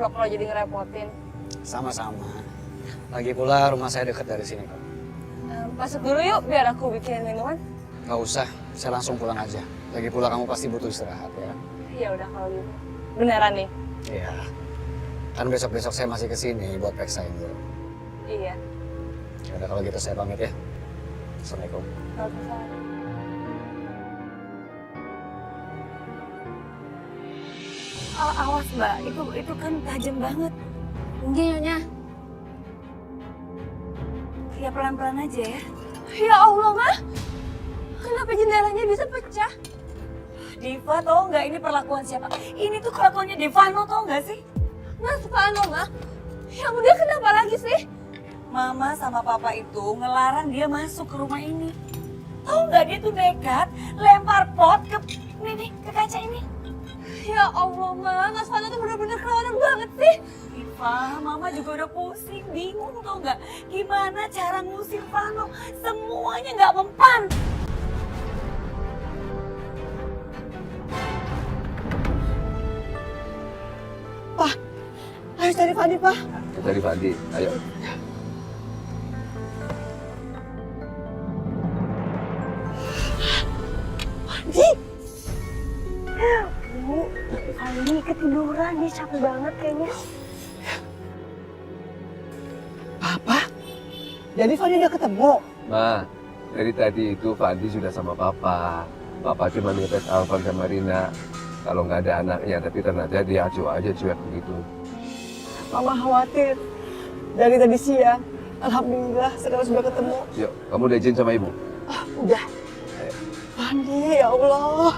loh kalau jadi ngerepotin. Sama-sama. Lagi pula rumah saya dekat dari sini kok. Masuk dulu yuk, biar aku bikin minuman. Nggak usah, saya langsung pulang aja. Lagi pula kamu pasti butuh istirahat ya. Ya udah kalau gitu. Beneran nih? Iya. Kan besok-besok saya masih kesini buat periksain dulu. Iya. Ya udah kalau gitu saya pamit ya. Assalamualaikum. Waalaikumsalam. Awas mbak, itu kan tajam banget. Enggak Nyonya. Ya pelan-pelan aja ya. Ya Allah mah, kenapa jendelanya bisa pecah? Diva tau nggak ini perlakuan siapa? Ini tuh kelakuannya Devano tau nggak sih? Mas Vano mah, yang udah kenapa lagi sih? Mama sama papa itu ngelarang dia masuk ke rumah ini. Tahu nggak dia tuh nekat lempar pot ke kaca ini. Ya Allah ma, Mas Vano tuh bener-bener kelewatan banget sih. Diva, Mama juga udah pusing, bingung tau nggak? Gimana cara ngusir Vano? Semuanya nggak mempan. Pak, ayo cari Fadi, Pak. Cari Fadi, ayo. Fadi! Bu, Fadi ketiduran, dia capek banget kayaknya. Papa? Jadi Fadi udah ketemu? Ma, dari tadi itu Fadi sudah sama Papa. Papa cuma ngepet Alvan sama Rina. Kalau nggak ada anaknya, tapi ternyata dia acuh aja cuek begitu. Mama khawatir. Dari tadi siang, alhamdulillah sekarang sudah ketemu. Yuk, kamu udah izin sama ibu? Ah, udah. Fadi, ya Allah.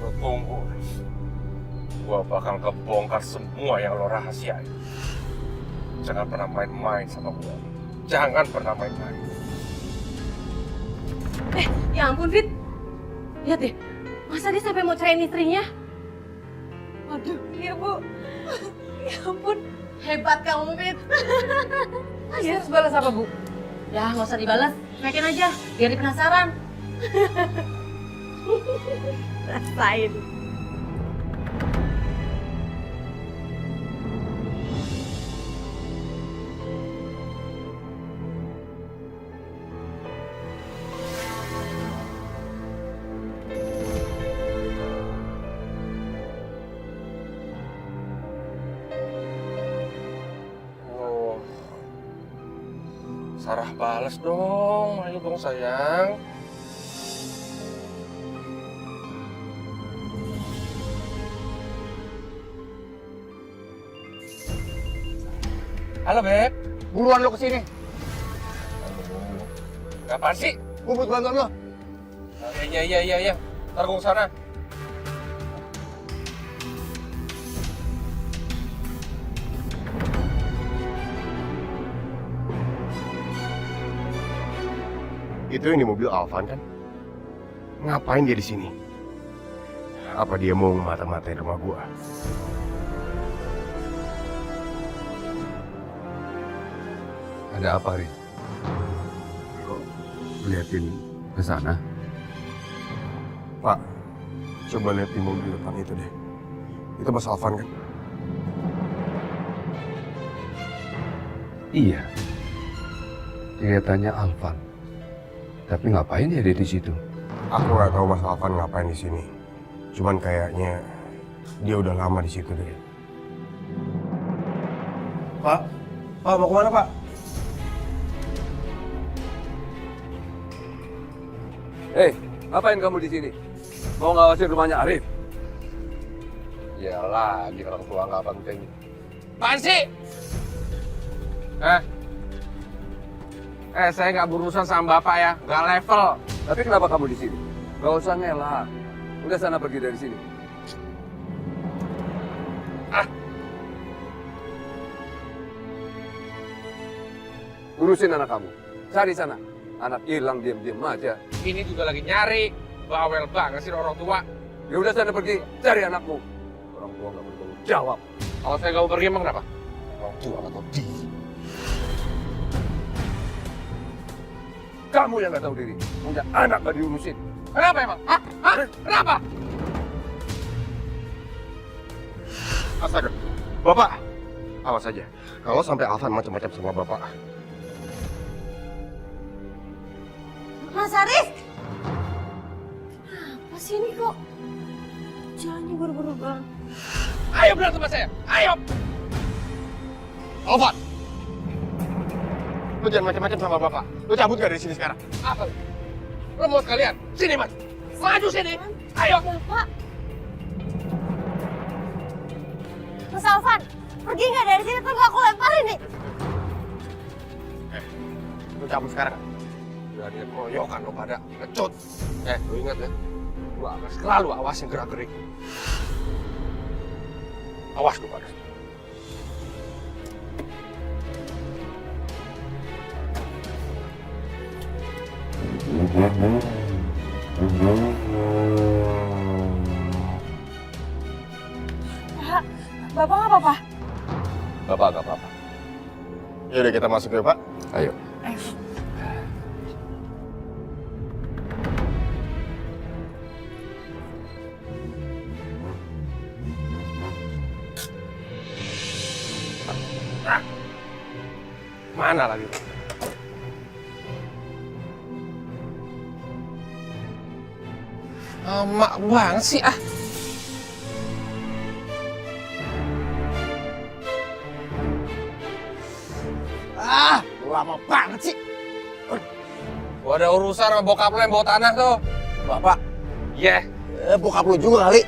Lo tunggu. Gua bakal kebongkar semua yang lo rahasiain. Jangan pernah main-main sama gua. Jangan pernah main-main. Ya ampun Fit. Lihat deh, masa dia sampai mau ceraiin istrinya? Waduh, iya Bu. Ya ampun. Hebat kamu Fit. Masih harus balas apa Bu? Ya nggak usah dibalas, cuekin aja, biar dia penasaran. Rasain. Oh. Sarah balas dong. Ayo dong sayang. Halo, Beb. Buruan lo kesini. Halo. Kapan sih? Gue butuh bantuan lo. Iya. Ntar gue kesana. Itu yang di mobil Alvan kan? Ngapain dia di sini? Apa dia mau mata-matain rumah gua? Ada apa, Rin? Kok liatin ke sana? Pak, coba lihat di mobil depan itu deh. Itu Mas Alvan kan? Iya. Kelihatannya Alvan. Tapi ngapain ya dia di situ? Aku nggak tahu Mas Alvan ngapain di sini. Cuman kayaknya dia udah lama di situ deh. Pak, mau kemana Pak? Hei, ngapain kamu di sini? Mau ngawasin rumahnya Arif? Iyalah, di orang tua nggak penting. Apaan sih? Saya nggak berurusan sama bapak ya, nggak level. Tapi kenapa kamu di sini? Gak usah ngelak. Udah sana pergi dari sini. Urusin anak kamu. Cari sana. Anak hilang diam-diam aja. Ini juga lagi nyari, bawel banget sih orang tua. Ya udah sana pergi, cari anakmu. Orang tua nggak bertanggung jawab. Kalau saya nggak mau pergi emang kenapa? Orang tua atau di? Kamu yang nggak tahu diri, punya anak nggak diurusin. Kenapa emang? Hah? Kenapa? Astaga. Bapak, awas saja. Kalau sampai Alvan macam-macam sama Bapak. Mas Arif! Apa sih ini kok? Jalannya buru-buru banget. Ayo berantem sama saya, ayo! Alvan! Lu jangan macam-macam sama Bapak. Lu cabut gak dari sini sekarang? Apa? Lo mau sekalian? Sini, Mas. Maju sini. Ayo. Bapak! Mas Alvan, pergi nggak dari sini? Tunggu aku lemparin nih. Lu cabut sekarang. Udah dia keroyokan lo pada ngecut. Lu ingat ya? Gua akan selalu awasin gerak-gerik. Awas lu pada. Pak, Bapak nggak apa-apa? Bapak nggak apa-apa. Yaudah kita masuk ya, Pak. Ayo. Mana lagi? Mak banget sih ah. Lama banget sih. Gua ada urusan sama bokap lo yang bawa tanah tuh. Bapak, Iya. bokap lu juga kali.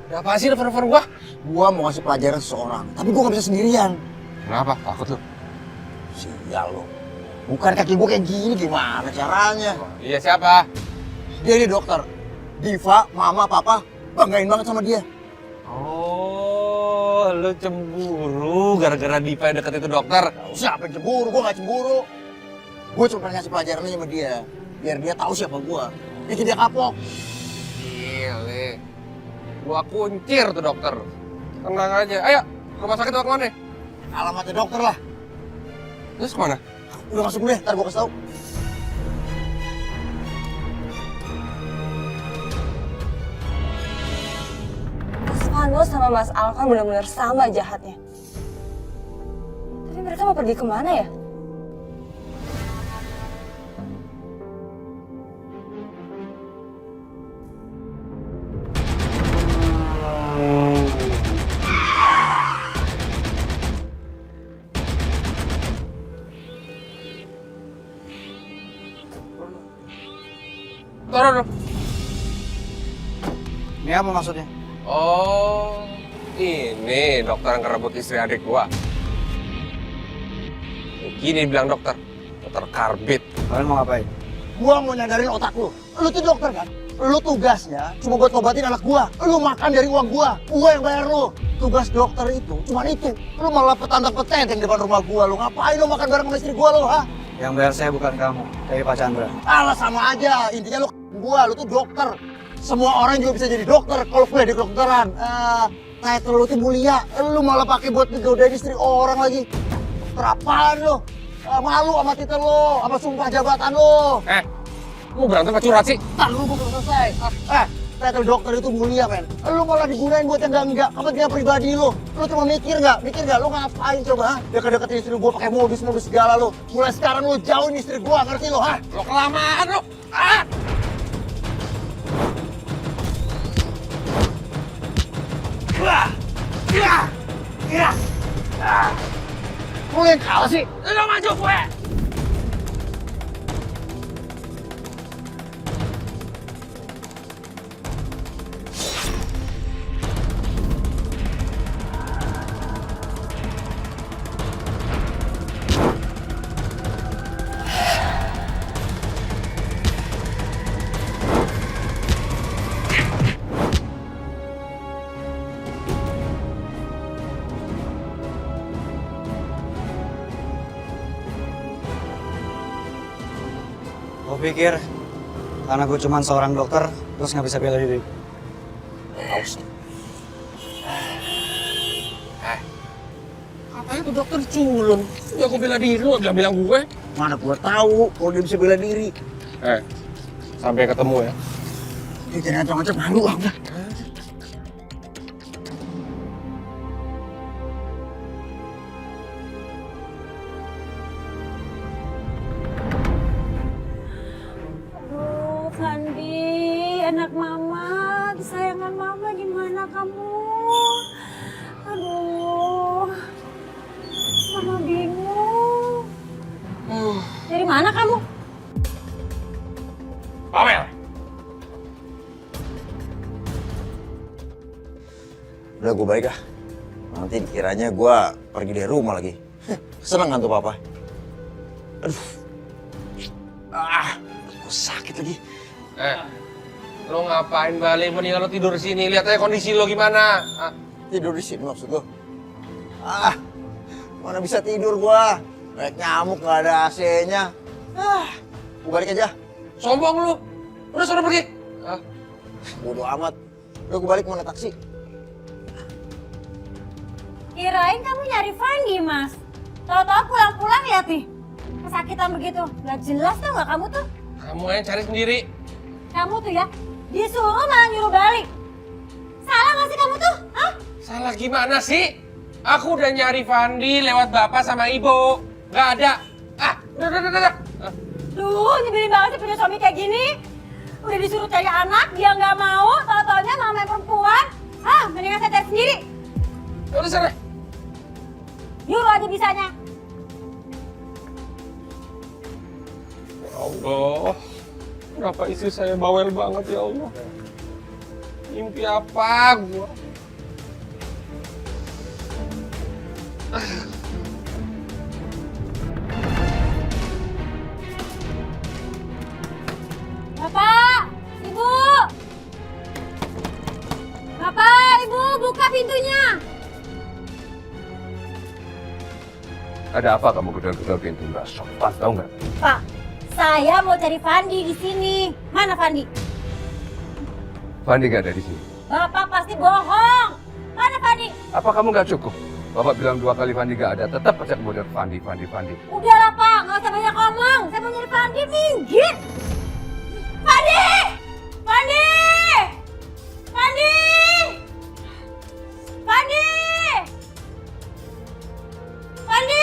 Ada apa sih telepon gua? Gua mau ngasih pelajaran seseorang, tapi gua nggak bisa sendirian. Kenapa? Takut lu? Sial lu. Bukan kaki gua kayak gini, gimana caranya? Iya siapa? Dia ini dokter. Diva, mama, papa, banggain banget sama dia. Oh, lu cemburu gara-gara Diva yang deket itu dokter. Siapa yang cemburu? Gua nggak cemburu. Gua cuma pengen ngasih pelajaran aja sama dia. Biar dia tahu siapa gua. Bikin dia kapok. Gile. Gua kuncir tuh dokter. Tenang aja. Ayo, rumah sakit mau kemana? Alamatnya dokter lah. Terus kemana? Udah masuk dulu ya, ntar gua kasih tau. Mas Vano sama Mas Alvan benar-benar sama jahatnya. Tapi mereka mau pergi kemana ya? Turun. Ini apa maksudnya? Oh, ini dokter yang ngerebut istri adik gua. Gini bilang dokter Karbit. Kalian mau ngapain? Gua mau nyadarin otak lu. Lu tuh dokter kan? Lu tugasnya cuma buat obatin anak gua. Lu makan dari uang gua. Gua yang bayar lu. Tugas dokter itu cuma itu. Lu malah petantang-petenteng depan rumah gua. Lu ngapain lu makan bareng sama istri gua lu, ha? Yang bayar saya bukan kamu, tapi Pak Chandra. Alah sama aja. Intinya lu gua, lu tuh dokter. Semua orang juga bisa jadi dokter kalau kuliah di kedokteran. Title lu tuh mulia. Lu malah pakai buat ngegodain istri orang lagi. Terapaan lu? Malu sama titel lu, sama sumpah jabatan lu. Lu berantem apa curhat sih? Ntar lu belum selesai. Title dokter itu mulia, men. Lu malah digunain buat yang enggak kepentingan pribadi lu. Lu cuma mikir nggak? Lu ngapain coba, ha? Deket-deketin istri gua pakai modus-modus segala lu. Mulai sekarang lu jauhin istri gua, ngerti lu, ha? Lo kelamaan lo. Lu yang kalah sih. Lo maju gue. Gue pikir karena gue cuma seorang dokter, terus nggak bisa bela diri. Katanya tuh dokter culun. Ya gue bela diri lu, bilang gue. Mana gua tahu kalau dia bisa bela diri. Sampai ketemu ya. Dia jangan macam-macam malu ah udah. kemana kamu? Pamel! Udah gue balik lah. Nanti dikiranya gue pergi dari rumah lagi. Seneng kan tuh papa? Aduh. Gue sakit lagi. Lo ngapain balik? Mendingan lo tidur sini. Lihat aja kondisi lo gimana. Tidur di sini maksud lo? Mana bisa tidur gue? Banyak nyamuk, gak ada AC-nya. Gue balik aja. Sombong lo. Udah suruh pergi. Bodoh amat. Udah gue balik mau naik taksi. Kirain kamu nyari Fandi, Mas. Tahu-tahu pulang-pulang lihat nih. Kesakitan begitu. Gak jelas tuh nggak kamu tuh. Kamu yang cari sendiri. Kamu tuh ya, disuruh malah nyuruh balik. Salah nggak sih kamu tuh? Hah? Salah gimana sih? Aku udah nyari Fandi lewat bapak sama ibu. Gak ada. Udah. Duh, nyebelin banget sih punya suami kayak gini. Udah disuruh cari anak, dia nggak mau. Tahu-taunya malah main perempuan. Mendingan saya cari sendiri. Udah sana. Nyuruh aja bisanya. Ya Allah. Kenapa istri saya bawel banget ya Allah? Mimpi apa gua? Bapak, Ibu. Bapak, Ibu, buka pintunya. Ada apa kamu gedor-gedor pintu? Nggak sopan, tau nggak? Pak, saya mau cari Fandi di sini. Mana Fandi? Fandi nggak ada di sini. Bapak pasti bohong. Mana Fandi? Apa kamu nggak cukup? Bapak bilang 2 kali Fandi nggak ada, tetap aja kemudian Fandi. Udahlah Pak, nggak usah banyak ngomong. Saya mau nyari Fandi, minggir. Fandi! Fandi! Fandi! Fandi! Fandi!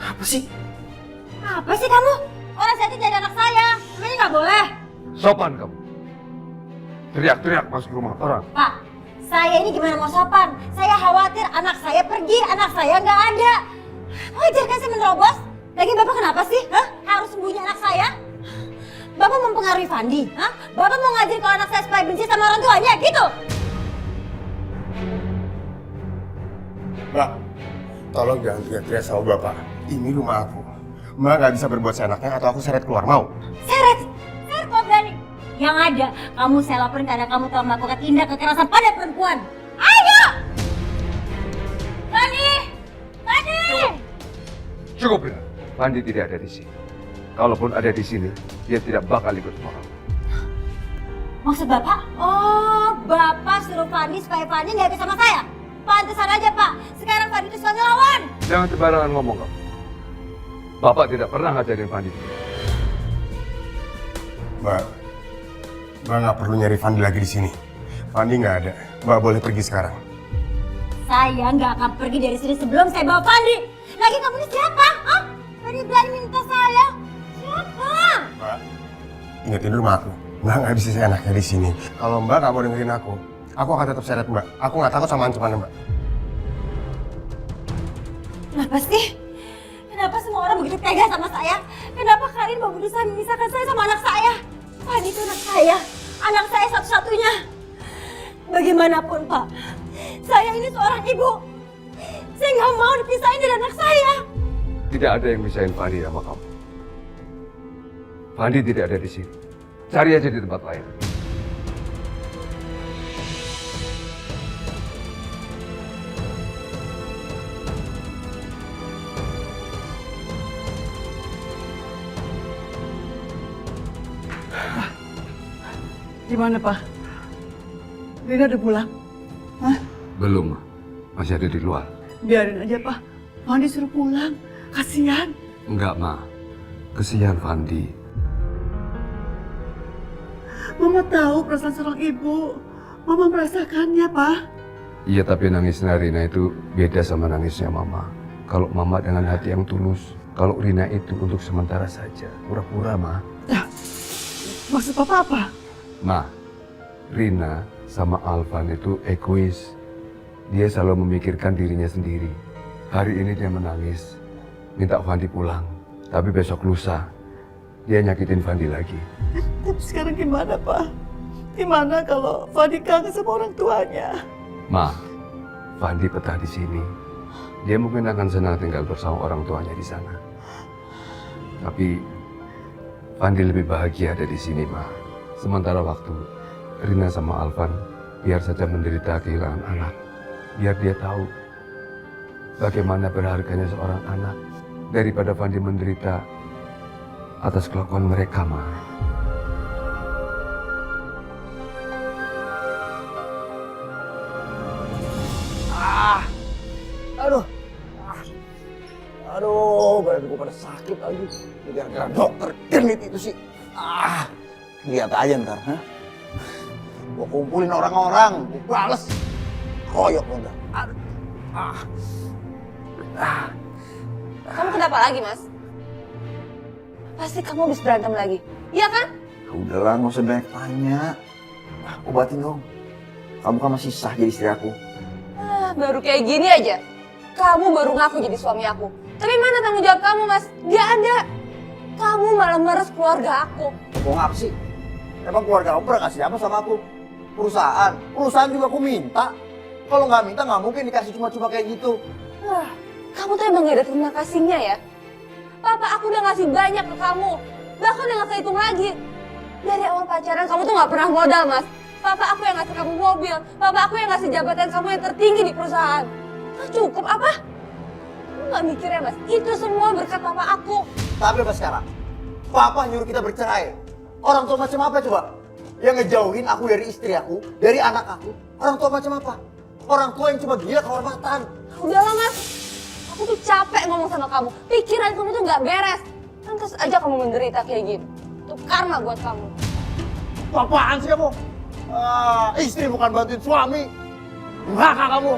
Apa sih? Apa sih kamu? Orang saya jadi anak saya. Emangnya nggak boleh? Sopan kamu. Teriak-teriak masuk rumah orang. Pak, saya ini gimana mau sopan? Saya khawatir anak saya pergi, anak saya nggak ada. Wajar kan saya menerobos? Lagi Bapak kenapa sih? Harus sembunyi anak saya? Bapak mempengaruhi Fandi? Bapak mau ngajarin kalau anak saya supaya benci sama orang tuanya, gitu? Mbak, tolong jangan teriak-teriak sama Bapak. Ini rumah aku. Mbak nggak bisa berbuat seenaknya atau aku seret keluar, mau? Seret kok berani? Yang ada, kamu saya laporin karena kamu telah melakukan tindak kekerasan pada perempuan. Ayo! Fandi! Cukup, Rina. Fandi tidak ada di sini. Kalaupun ada di sini, dia tidak bakal ikut sama kamu. Maksud Bapak? Oh, Bapak suruh Fandi supaya Fandi nggak ikut sama saya? Pantesan aja Pak, sekarang Fandi itu suka ngelawan. Jangan sembarangan ngomong kamu. Bapak tidak pernah ngajarin Fandi. Mbak nggak perlu nyari Fandi lagi di sini. Fandi nggak ada. Mbak boleh pergi sekarang. Saya nggak akan pergi dari sini sebelum saya bawa Fandi. Lagi kamu ini siapa? Berani minta saya? Siapa? Mbak, ingetin rumah aku. Mbak nggak bisa seenaknya di sini. Kalau Mbak nggak mau dengerin aku akan tetap seret Mbak. Aku nggak takut sama ancaman Mbak. Kenapa sih? Kenapa semua orang begitu tega sama saya? Kenapa kalian mau berusaha memisahkan saya sama anak saya? Fandi itu anak saya satu-satunya. Bagaimanapun Pak, saya ini seorang ibu. Saya nggak mau dipisahin dari anak saya. Tidak ada yang misahin Fandi sama kamu. Fandi tidak ada di sini. Cari aja di tempat lain. Gimana, Pak? Rina udah pulang? Belum, Ma. Masih ada di luar. Biarin aja, Pak. Fandi suruh pulang. Kasihan. Enggak, Ma. Kesian Fandi. Mama tahu perasaan seorang ibu. Mama merasakannya, Pak. Iya, tapi nangisnya Rina itu beda sama nangisnya Mama. Kalau Mama dengan hati yang tulus, kalau Rina itu untuk sementara saja. Pura-pura, Ma. Maksud Papa apa? Ma, Rina sama Alvan itu egois. Dia selalu memikirkan dirinya sendiri. Hari ini dia menangis, minta Fandi pulang. Tapi besok lusa, dia nyakitin Fandi lagi. Tapi sekarang gimana, Pak? Gimana kalau Fandi kangen sama orang tuanya? Ma, Fandi betah di sini. Dia mungkin akan senang tinggal bersama orang tuanya di sana. Tapi Fandi lebih bahagia ada di sini, Ma. Sementara waktu Rina sama Alvan biar saja menderita kehilangan anak. Biar dia tahu bagaimana berharganya seorang anak daripada Fandi menderita atas kelakuan mereka, Ma. Aduh. Aduh, badan gue pada sakit lagi. Gara-gara dokter genit itu sih. Lihat aja ntar, ha? Gue kumpulin orang-orang, gue bales. Koyok lo ntar. Aduh. Kamu kenapa lagi, Mas? Pasti kamu habis berantem lagi. Iya kan? Udahlah, nggak usah banyak tanya. Obatin dong. Kamu kan masih sah jadi istri aku. Baru kayak gini aja. Kamu baru ngaku jadi suami aku. Tapi mana tanggung jawab kamu, Mas? Gak ada. Kamu malah meres keluarga aku. Mau ngapa sih? Emang keluarga kamu pernah kasih apa sama aku? Perusahaan? Perusahaan juga aku minta. Kalau nggak minta nggak mungkin dikasih cuma-cuma kayak gitu. Kamu tuh emang gak ada terima kasihnya ya? Papa aku udah ngasih banyak ke kamu. Bahkan udah gak kehitung lagi. Dari awal pacaran kamu tuh gak pernah modal, Mas. Papa aku yang ngasih kamu mobil. Papa aku yang ngasih jabatan kamu yang tertinggi di perusahaan. Nah, cukup apa? Kamu gak mikir ya, Mas? Itu semua berkat papa aku. Tapi apa sekarang? Papa nyuruh kita bercerai. Orang tua macam apa coba? Yang ngejauhin aku dari istri aku, dari anak aku. Orang tua macam apa? Orang tua yang cuma gila kehormatan. Udahlah, Mas. Aku tuh capek ngomong sama kamu. Pikiran kamu tuh gak beres. Pantas aja kamu menderita kayak gini. Itu karma buat kamu. Apaan sih kamu? Istri bukan bantuin suami. Durhaka kamu.